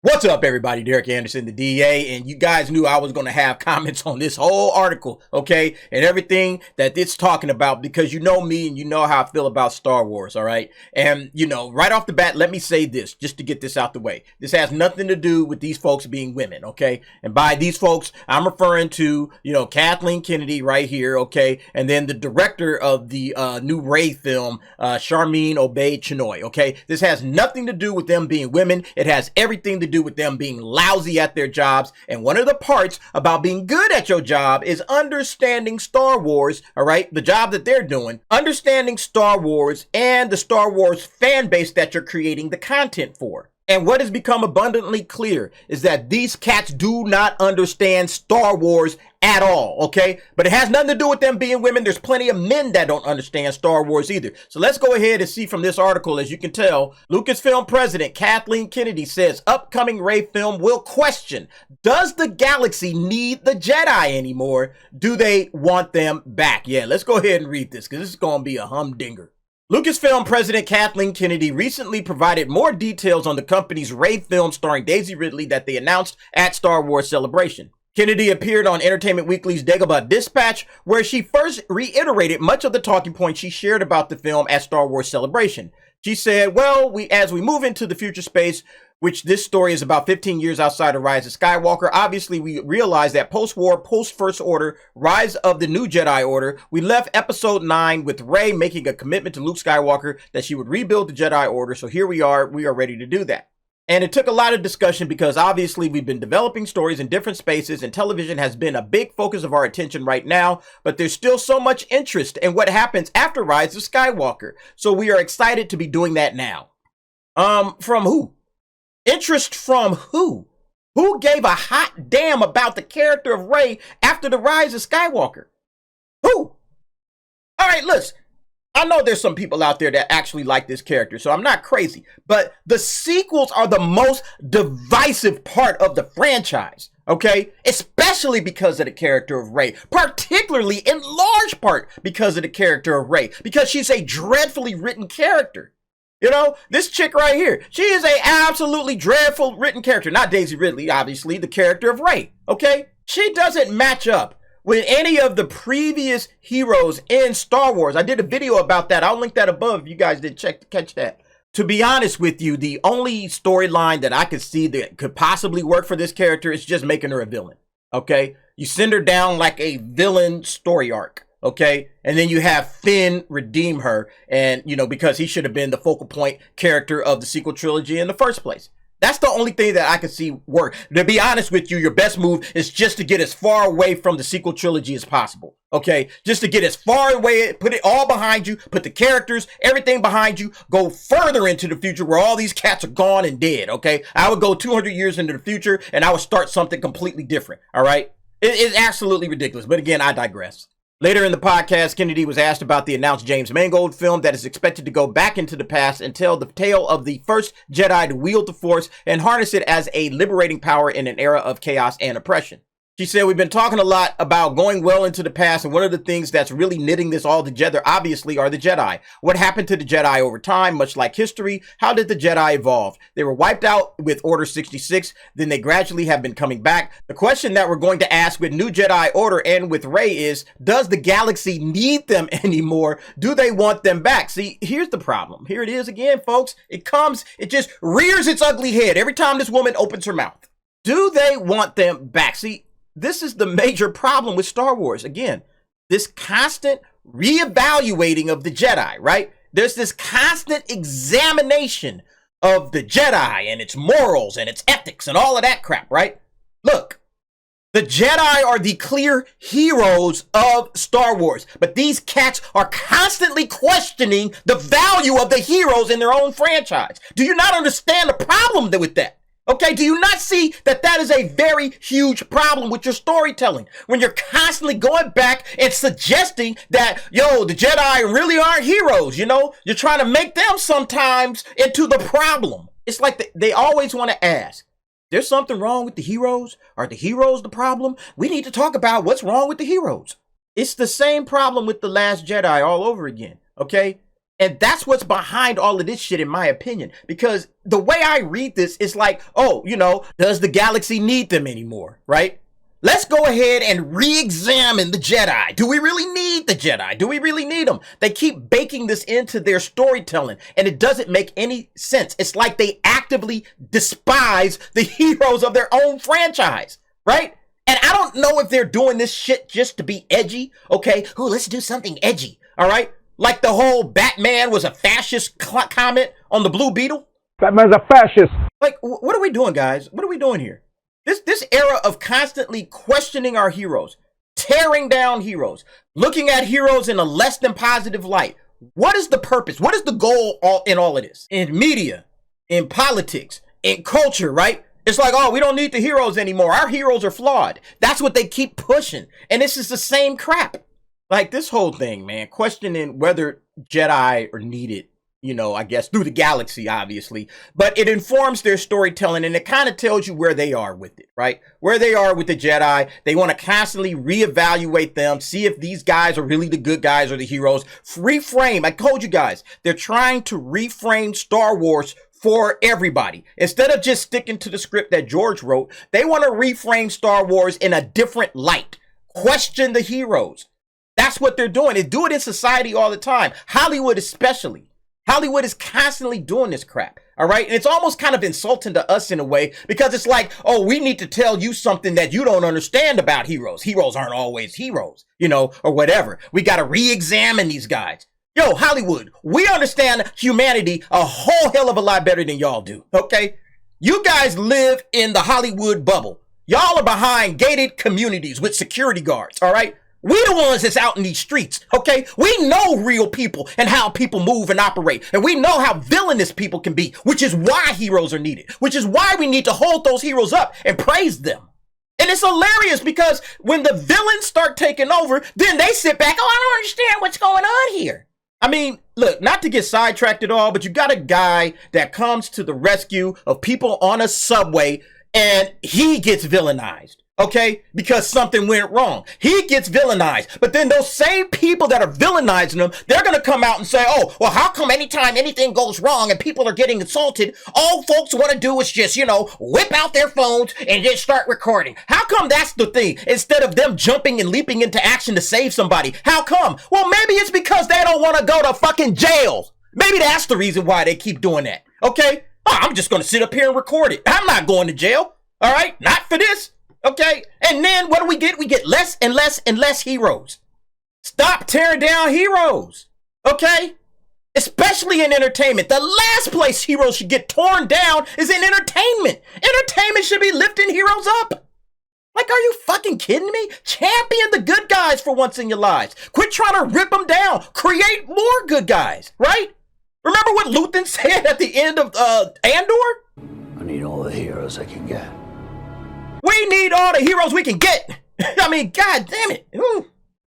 What's up, everybody? Derek Anderson, the DA, and you guys knew I was going to have comments on this whole article, okay, and everything that it's talking about, because you know me and you know how I feel about Star Wars, all right? And, you know, right off the bat, let me say this, just to get this out the way. This has nothing to do with these folks being women, okay? And by these folks, I'm referring to, you know, Kathleen Kennedy right here, okay? And then the director of the new Rey film, Sharmeen Obaid-Chinoy, okay? This has nothing to do with them being women. It has everything to do with them being lousy at their jobs. And one of the parts about being good at your job is understanding Star Wars, all right? The job that they're doing, understanding Star Wars and the Star Wars fan base that you're creating the content for. And what has become abundantly clear is that these cats do not understand Star Wars at all, okay? But it has nothing to do with them being women. There's plenty of men that don't understand Star Wars either. So let's go ahead and see from this article. As you can tell, Lucasfilm president Kathleen Kennedy says upcoming Rey film will question, does the galaxy need the Jedi anymore? Do they want them back? Yeah, let's go ahead and read this because this is going to be a humdinger. Lucasfilm president Kathleen Kennedy recently provided more details on the company's Rey film starring Daisy Ridley that they announced at Star Wars Celebration. Kennedy appeared on Entertainment Weekly's Dagobah Dispatch, where she first reiterated much of the talking points she shared about the film at Star Wars Celebration. She said, well, as we move into the future space, which this story is about 15 years outside of Rise of Skywalker, obviously we realize that post-war, post-First Order, Rise of the New Jedi Order, we left Episode 9 with Rey making a commitment to Luke Skywalker that she would rebuild the Jedi Order, so here we are ready to do that. And it took a lot of discussion because obviously we've been developing stories in different spaces and television has been a big focus of our attention right now, but there's still so much interest in what happens after Rise of Skywalker. So we are excited to be doing that now. From who? Interest from who? Who gave a hot damn about the character of Rey after the Rise of Skywalker? Who? All right, listen. I know there's some people out there that actually like this character, so I'm not crazy. But the sequels are the most divisive part of the franchise, okay? Especially because of the character of Rey. Particularly in large part because of the character of Rey. Because she's a dreadfully written character. You know, this chick right here, she is a absolutely dreadful written character. Not Daisy Ridley, obviously, the character of Rey, okay? She doesn't match up with any of the previous heroes in Star Wars. I did a video about that. I'll link that above if you guys did catch that. To be honest with you, the only storyline that I could see that could possibly work for this character is just making her a villain, okay? You send her down like a villain story arc. Okay, and then you have Finn redeem her, and you know, because he should have been the focal point character of the sequel trilogy in the first place. That's the only thing that I can see work. To be honest with you, your best move is just to get as far away from the sequel trilogy as possible. Okay, just to get as far away, put it all behind you, put the characters, everything behind you, go further into the future where all these cats are gone and dead. Okay, I would go 200 years into the future and I would start something completely different. All right, it's absolutely ridiculous. But again, I digress. Later in the podcast, Kennedy was asked about the announced James Mangold film that is expected to go back into the past and tell the tale of the first Jedi to wield the Force and harness it as a liberating power in an era of chaos and oppression. She said, we've been talking a lot about going well into the past, and one of the things that's really knitting this all together, obviously, are the Jedi. What happened to the Jedi over time, much like history? How did the Jedi evolve? They were wiped out with Order 66, then they gradually have been coming back. The question that we're going to ask with New Jedi Order and with Rey is, does the galaxy need them anymore? Do they want them back? See, here's the problem. Here it is again, folks. It just rears its ugly head every time this woman opens her mouth. Do they want them back? See, this is the major problem with Star Wars. Again, this constant reevaluating of the Jedi, right? There's this constant examination of the Jedi and its morals and its ethics and all of that crap, right? Look, the Jedi are the clear heroes of Star Wars, but these cats are constantly questioning the value of the heroes in their own franchise. Do you not understand the problem with that? Okay, do you not see that that is a very huge problem with your storytelling? When you're constantly going back and suggesting that, yo, the Jedi really aren't heroes, you know? You're trying to make them sometimes into the problem. It's like they always want to ask, there's something wrong with the heroes? Are the heroes the problem? We need to talk about what's wrong with the heroes. It's the same problem with The Last Jedi all over again, okay? And that's what's behind all of this shit, in my opinion. Because the way I read this is like, oh, you know, does the galaxy need them anymore, right? Let's go ahead and re-examine the Jedi. Do we really need the Jedi? Do we really need them? They keep baking this into their storytelling, and it doesn't make any sense. It's like they actively despise the heroes of their own franchise, right? And I don't know if they're doing this shit just to be edgy, okay? Ooh, let's do something edgy, all right? Like the whole Batman was a fascist comment on the Blue Beetle. Batman's a fascist. Like, what are we doing, guys? What are we doing here? This era of constantly questioning our heroes, tearing down heroes, looking at heroes in a less than positive light. What is the purpose? What is the goal in all of this? In media, in politics, in culture, right? It's like, oh, we don't need the heroes anymore. Our heroes are flawed. That's what they keep pushing. And this is the same crap. Like this whole thing, man, questioning whether Jedi are needed, you know, I guess through the galaxy, obviously, but it informs their storytelling and it kind of tells you where they are with it, right? Where they are with the Jedi. They want to constantly reevaluate them, see if these guys are really the good guys or the heroes. Reframe. I told you guys, they're trying to reframe Star Wars for everybody. Instead of just sticking to the script that George wrote, they want to reframe Star Wars in a different light. Question the heroes. That's what they're doing. They do it in society all the time. Hollywood especially. Hollywood is constantly doing this crap. All right. And it's almost kind of insulting to us in a way because it's like, oh, we need to tell you something that you don't understand about heroes. Heroes aren't always heroes, you know, or whatever. We got to re-examine these guys. Yo, Hollywood, we understand humanity a whole hell of a lot better than y'all do. OK, you guys live in the Hollywood bubble. Y'all are behind gated communities with security guards. All right. We the ones that's out in these streets, okay? We know real people and how people move and operate. And we know how villainous people can be, which is why heroes are needed, which is why we need to hold those heroes up and praise them. And it's hilarious because when the villains start taking over, then they sit back, oh, I don't understand what's going on here. I mean, look, not to get sidetracked at all, but you got a guy that comes to the rescue of people on a subway and he gets villainized. Okay, because something went wrong. He gets villainized. But then those same people that are villainizing him, they're going to come out and say, oh, well, how come anytime anything goes wrong and people are getting assaulted, all folks want to do is just, you know, whip out their phones and just start recording? How come that's the thing? Instead of them jumping and leaping into action to save somebody. How come? Well, maybe it's because they don't want to go to fucking jail. Maybe that's the reason why they keep doing that. Okay? Oh, I'm just going to sit up here and record it. I'm not going to jail. All right? Not for this. Okay, and then what do we get? We get less and less and less heroes. Stop tearing down heroes, okay? Especially in entertainment. The last place heroes should get torn down is in entertainment. Entertainment should be lifting heroes up. Like, are you fucking kidding me? Champion the good guys for once in your lives. Quit trying to rip them down. Create more good guys, right? Remember what Luthen said at the end of Andor? I need all the heroes I can get. We need all the heroes we can get. I mean, God damn it. Ooh.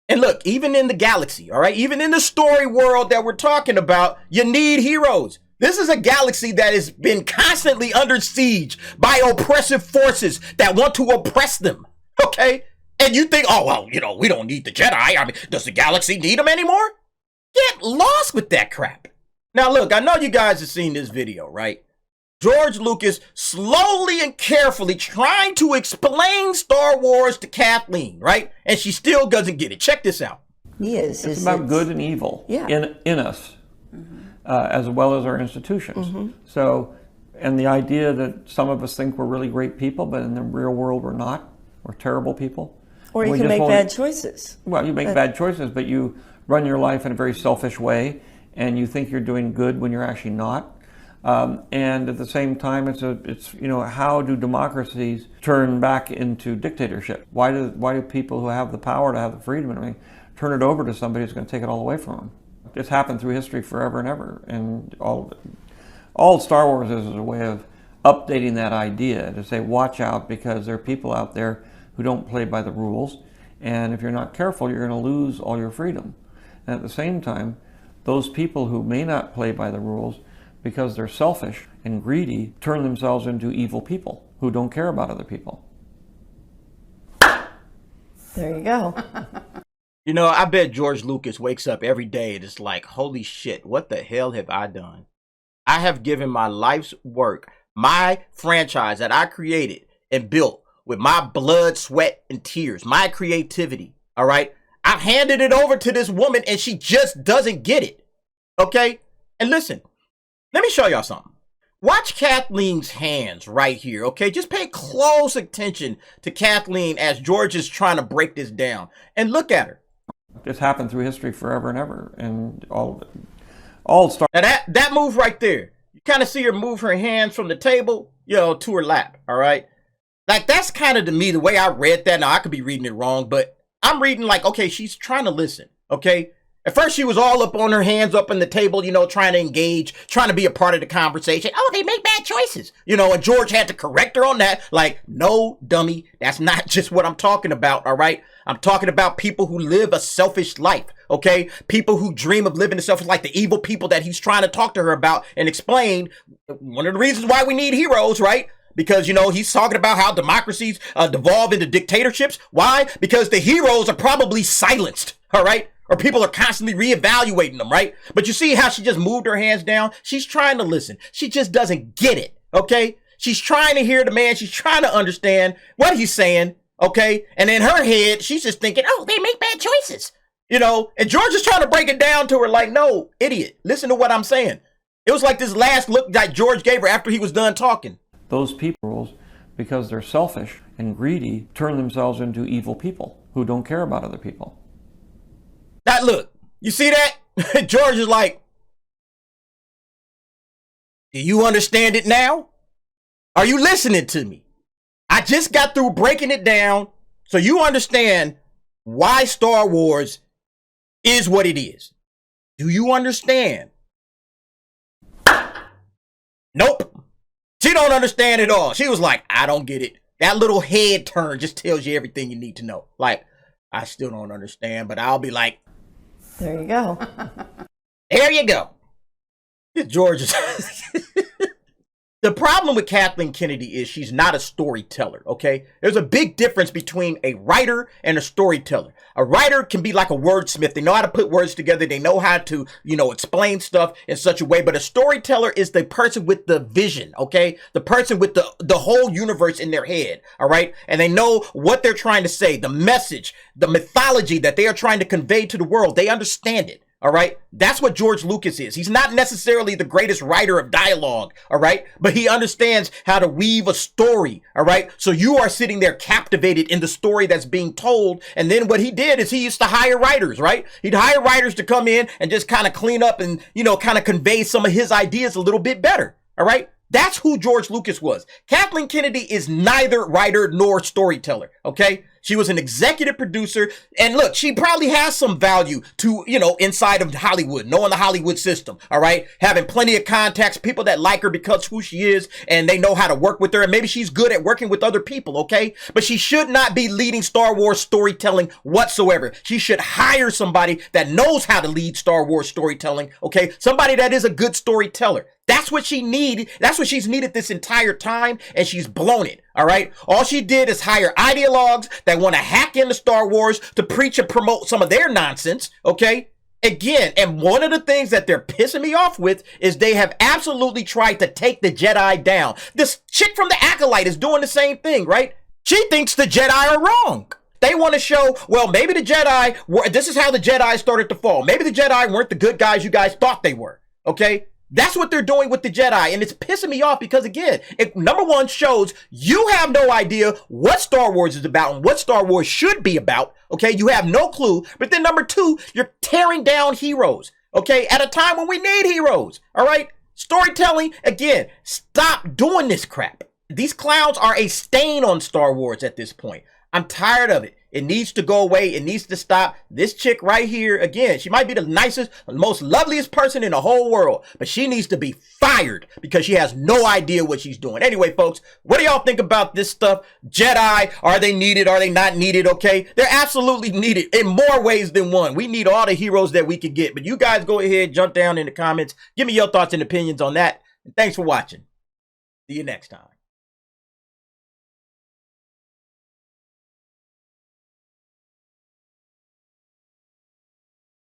And look, even in the galaxy, all right, even in the story world that we're talking about, you need heroes. This is a galaxy that has been constantly under siege by oppressive forces that want to oppress them. Okay? And you think, oh, well, you know, we don't need the Jedi. I mean, does the galaxy need them anymore? Get lost with that crap. Now, look, I know you guys have seen this video, right? George Lucas slowly and carefully trying to explain Star Wars to Kathleen, right? And she still doesn't get it. Check this out. Yes, it's about good and evil in us, as well as our institutions. So, and the idea that some of us think we're really great people, but in the real world we're not. We're terrible people. Or you can make bad choices. Well, you make bad choices, but you run your life in a very selfish way, and you think you're doing good when you're actually not. And at the same time, it's you know, how do democracies turn back into dictatorship? Why do people who have the power to have the freedom and everything turn it over to somebody who's going to take it all away from them? It's happened through history forever and ever, and all Star Wars is a way of updating that idea to say, watch out, because there are people out there who don't play by the rules, and if you're not careful, you're going to lose all your freedom. And at the same time, those people who may not play by the rules, because they're selfish and greedy, turn themselves into evil people who don't care about other people. There you go. You know, I bet George Lucas wakes up every day and is like, holy shit, what the hell have I done? I have given my life's work, my franchise that I created and built with my blood, sweat, and tears, my creativity, all right? I've handed it over to this woman and she just doesn't get it, okay? And listen, let me show y'all something. Watch Kathleen's hands right here, okay? Just pay close attention to Kathleen as George is trying to break this down. And look at her. It's happened through history forever and ever, and all start. Now that move right there, you kind of see her move her hands from the table, you know, to her lap, all right? Like, that's kind of, to me, the way I read that. Now, I could be reading it wrong, but I'm reading like, okay, she's trying to listen, okay? At first, she was all up on her hands up on the table, you know, trying to engage, trying to be a part of the conversation. Oh, they make bad choices. You know, and George had to correct her on that. Like, no, dummy, that's not just what I'm talking about, all right? I'm talking about people who live a selfish life, okay? People who dream of living a selfish life, the evil people that he's trying to talk to her about and explain. One of the reasons why we need heroes, right? Because, you know, he's talking about how democracies devolve into dictatorships. Why? Because the heroes are probably silenced, all right? Or people are constantly reevaluating them, right? But you see how she just moved her hands down? She's trying to listen. She just doesn't get it, okay? She's trying to hear the man. She's trying to understand what he's saying, okay? And in her head, she's just thinking, oh, they make bad choices, you know? And George is trying to break it down to her like, no, idiot, listen to what I'm saying. It was like this last look that George gave her after he was done talking. Those people, because they're selfish and greedy, turn themselves into evil people who don't care about other people. Now, look, you see that? George is like, do you understand it now? Are you listening to me? I just got through breaking it down so you understand why Star Wars is what it is. Do you understand? Nope. She don't understand at all. She was like, I don't get it. That little head turn just tells you everything you need to know. Like, I still don't understand, but I'll be like, there you go. There you go. George is... The problem with Kathleen Kennedy is she's not a storyteller, okay? There's a big difference between a writer and a storyteller. A writer can be like a wordsmith. They know how to put words together. They know how to, you know, explain stuff in such a way. But a storyteller is the person with the vision, okay? The person with the whole universe in their head, all right? And they know what they're trying to say, the message, the mythology that they are trying to convey to the world. They understand it. All right. That's what George Lucas is. He's not necessarily the greatest writer of dialogue. All right. But he understands how to weave a story. All right. So you are sitting there captivated in the story that's being told. And then what he did is he used to hire writers, right? He'd hire writers to come in and just kind of clean up and, you know, kind of convey some of his ideas a little bit better. All right. That's who George Lucas was. Kathleen Kennedy is neither writer nor storyteller. Okay. She was an executive producer. And look, she probably has some value to, you know, inside of Hollywood, knowing the Hollywood system. All right. Having plenty of contacts, people that like her because who she is and they know how to work with her. And maybe she's good at working with other people. Okay. But she should not be leading Star Wars storytelling whatsoever. She should hire somebody that knows how to lead Star Wars storytelling. Okay. Somebody that is a good storyteller. That's what she needed. That's what she's needed this entire time. And she's blown it. All right. All she did is hire ideologues that want to hack into Star Wars to preach and promote some of their nonsense. Okay. Again, and one of the things that they're pissing me off with is they have absolutely tried to take the Jedi down. This chick from the Acolyte is doing the same thing, right? She thinks the Jedi are wrong. They want to show, well, maybe the Jedi were, this is how the Jedi started to fall. Maybe the Jedi weren't the good guys you guys thought they were. Okay. That's what they're doing with the Jedi. And it's pissing me off because, again, it, number one, shows you have no idea what Star Wars is about and what Star Wars should be about. Okay. You have no clue. But then number two, you're tearing down heroes. Okay. At a time when we need heroes. All right. Storytelling. Again, stop doing this crap. These clowns are a stain on Star Wars at this point. I'm tired of it. It needs to go away. It needs to stop. This chick right here, again, she might be the nicest, most loveliest person in the whole world, but she needs to be fired because she has no idea what she's doing. Anyway, folks, what do y'all think about this stuff? Jedi, are they needed? Are they not needed? Okay. They're absolutely needed in more ways than one. We need all the heroes that we could get, but you guys go ahead, jump down in the comments. Give me your thoughts and opinions on that. And thanks for watching. See you next time.